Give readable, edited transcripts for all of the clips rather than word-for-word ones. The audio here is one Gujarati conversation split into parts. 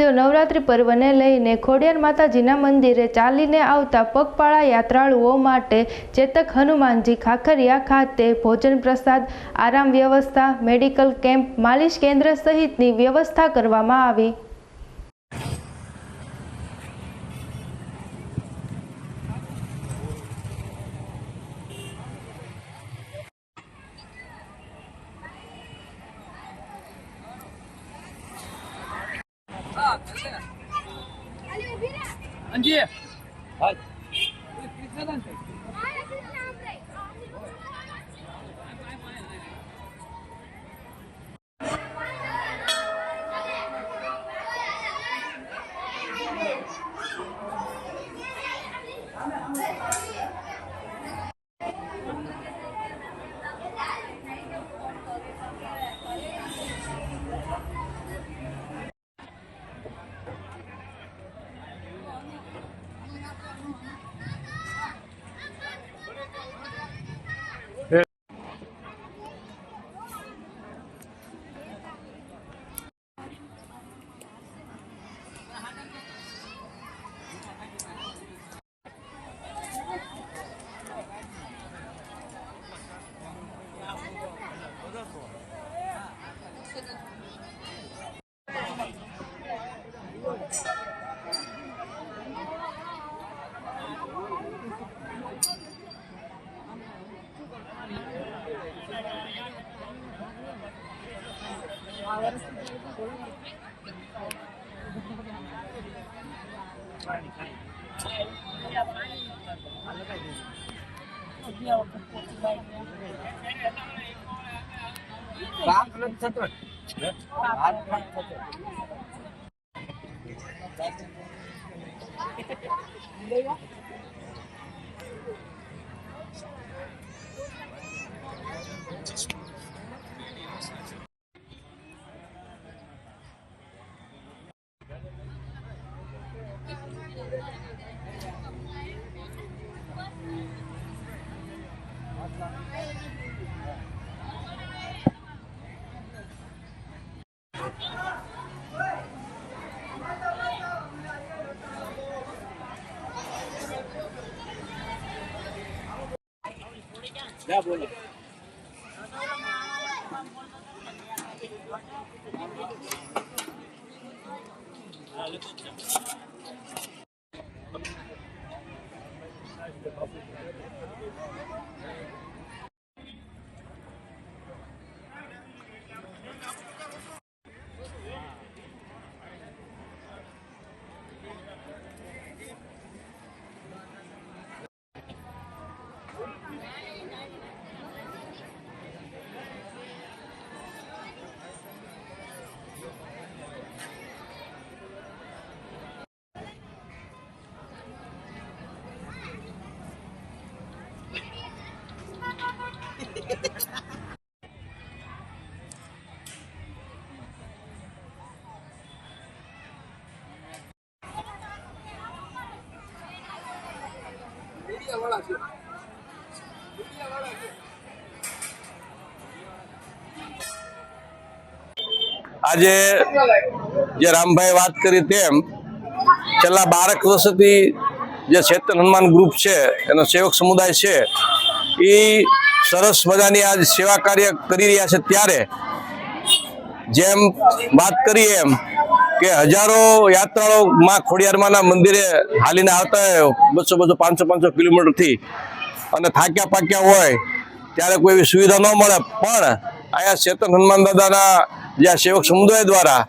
દેવ નવરાત્રિ પર્વને લઈને ખોડિયાર માતાજીના મંદિરે ચાલીને આવતા પગપાળા યાત્રાળુઓ માટે ચેતક હનુમાનજી ખાખરિયા ખાતે ભોજન પ્રસાદ, આરામ વ્યવસ્થા, મેડિકલ કેમ્પ, માલિશ કેન્દ્ર સહિતની વ્યવસ્થા કરવામાં આવી। अंजी हाय क्या बोले આજે જે રામભાઈ વાત કરી તેમ છેલ્લા 12 વર્ષથી જે ચેતન હનુમાન ગ્રુપ છે એનો સેવક સમુદાય છે એ સરસ મજાની આજ સેવા કાર્ય કરી રહ્યા છે। ત્યારે જેમ વાત કરી એમ કે હજારો યાત્રાળુઓ માં ખોડિયારમાંના મંદિરે હાલીને આવતા હોય 200 500 કિલોમીટરથી અને થાક્યા પાક્યા હોય ત્યારે કોઈ એવી સુવિધા ન મળે, પણ અહીંયા ચેતન હનુમાન દાદાના જે સેવક સમુદાય દ્વારા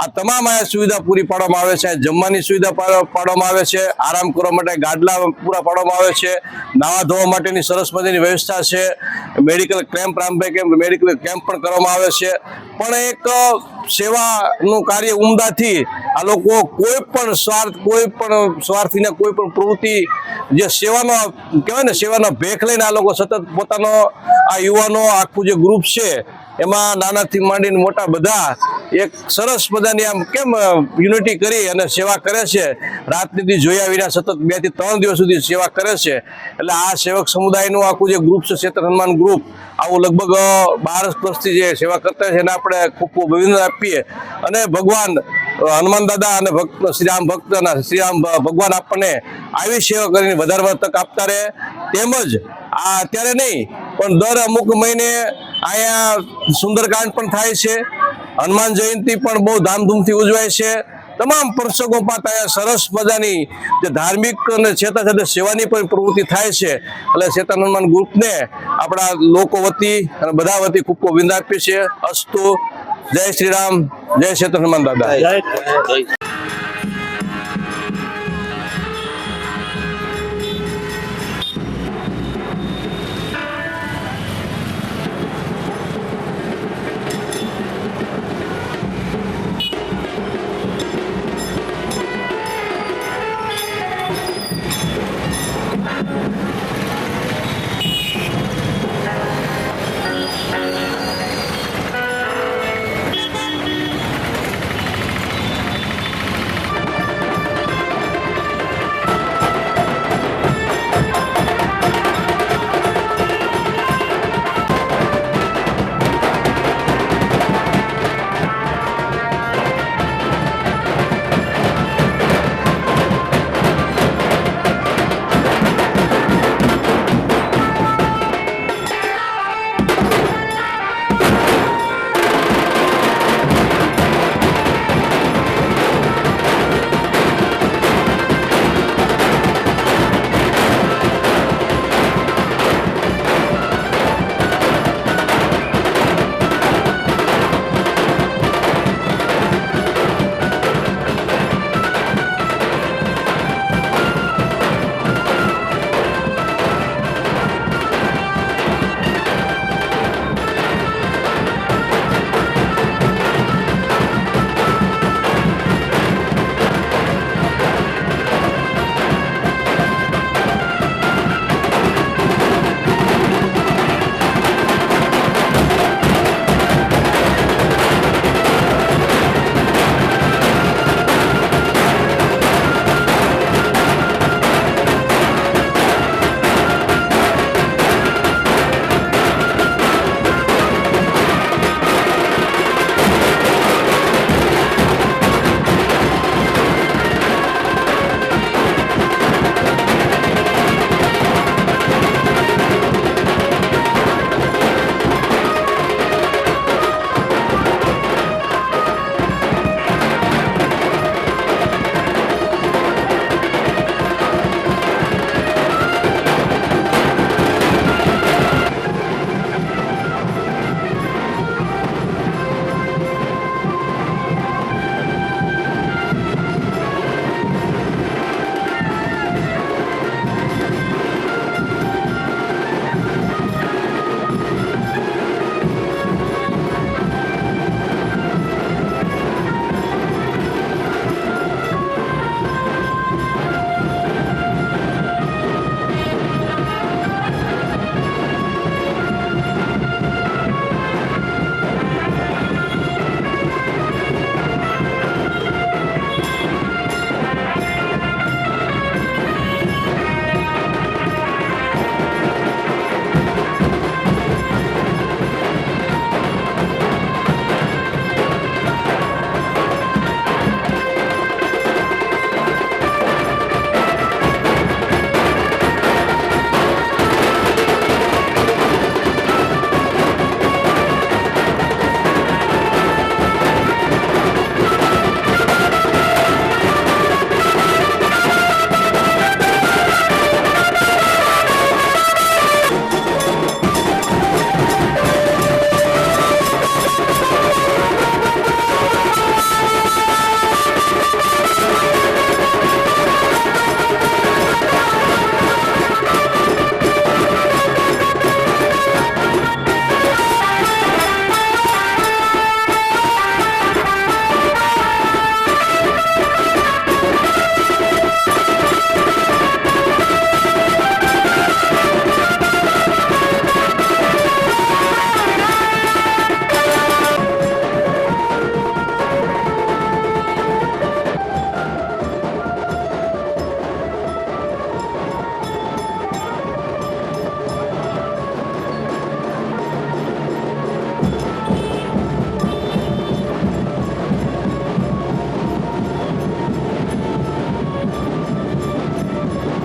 આ તમામ અહીંયા સુવિધા પૂરી પાડવામાં આવે છે। જમવાની સુવિધા પાડવામાં આવે છે, આરામ કરવા માટે ગાદલા પૂરા પાડવામાં આવે છે, નાવા ધોવા માટેની સરસ મજાની વ્યવસ્થા છે, મેડિકલ કેમ્પ મેડિકલ કેમ્પ પણ કરવામાં આવે છે। પણ એક સેવાનું કાર્ય ઉમદાથી આ લોકો કોઈ પણ સ્વાર્થીને કોઈ પણ પ્રવૃત્તિ જે સેવાનો કહેવાય ને સેવાનો ભેખ લઈને આ લોકો સતત પોતાનો આ યુવાનો આખું જે ગ્રુપ છે એમાં નાનાથી માંડીને મોટા બધા એક સરસ મજાની આમ કેમ યુનિટી કરી અને સેવા કરે છે। રાતનીથી જોયા વિના સતત 2 થી 3 દિવસ સુધી સેવા કરે છે। એટલે આ સેવક સમુદાયનું આખું જે ગ્રુપ છે ચેતન હનુમાન ગ્રુપ આવું લગભગ 12 વર્ષથી જે સેવા કરતા છે એને આપણે ખૂબ ખૂબ અભિનંદન આપીએ અને ભગવાન હનુમાન દાદા અને ભક્ત શ્રીરામ ભક્ત અને શ્રીરામ ભગવાન આપણને આવી સેવા કરીને વધારે તક આપતા રહે. તેમજ આ અત્યારે નહીં પણ દર અમુક મહિને અહીંયા સુંદરકાંડ પણ થાય છે. હનુમાન જયંતિ પણ બહુ ધામધૂમથી ઉજવાય છે. તમામ પ્રસંગો પાતા અહીંયા સરસ મજાની જે ધાર્મિક અને સાથે સેવાની પણ પ્રવૃત્તિ થાય છે. એટલે ચેતન હનુમાન ગ્રુપને આપણા લોકો વતી અને બધા વતી ખૂબ ખૂબ વિંદ આપીએ છીએ. અસ્તુ. જય શ્રી રામ, જય ચેતન હનુમાન દાદા. જય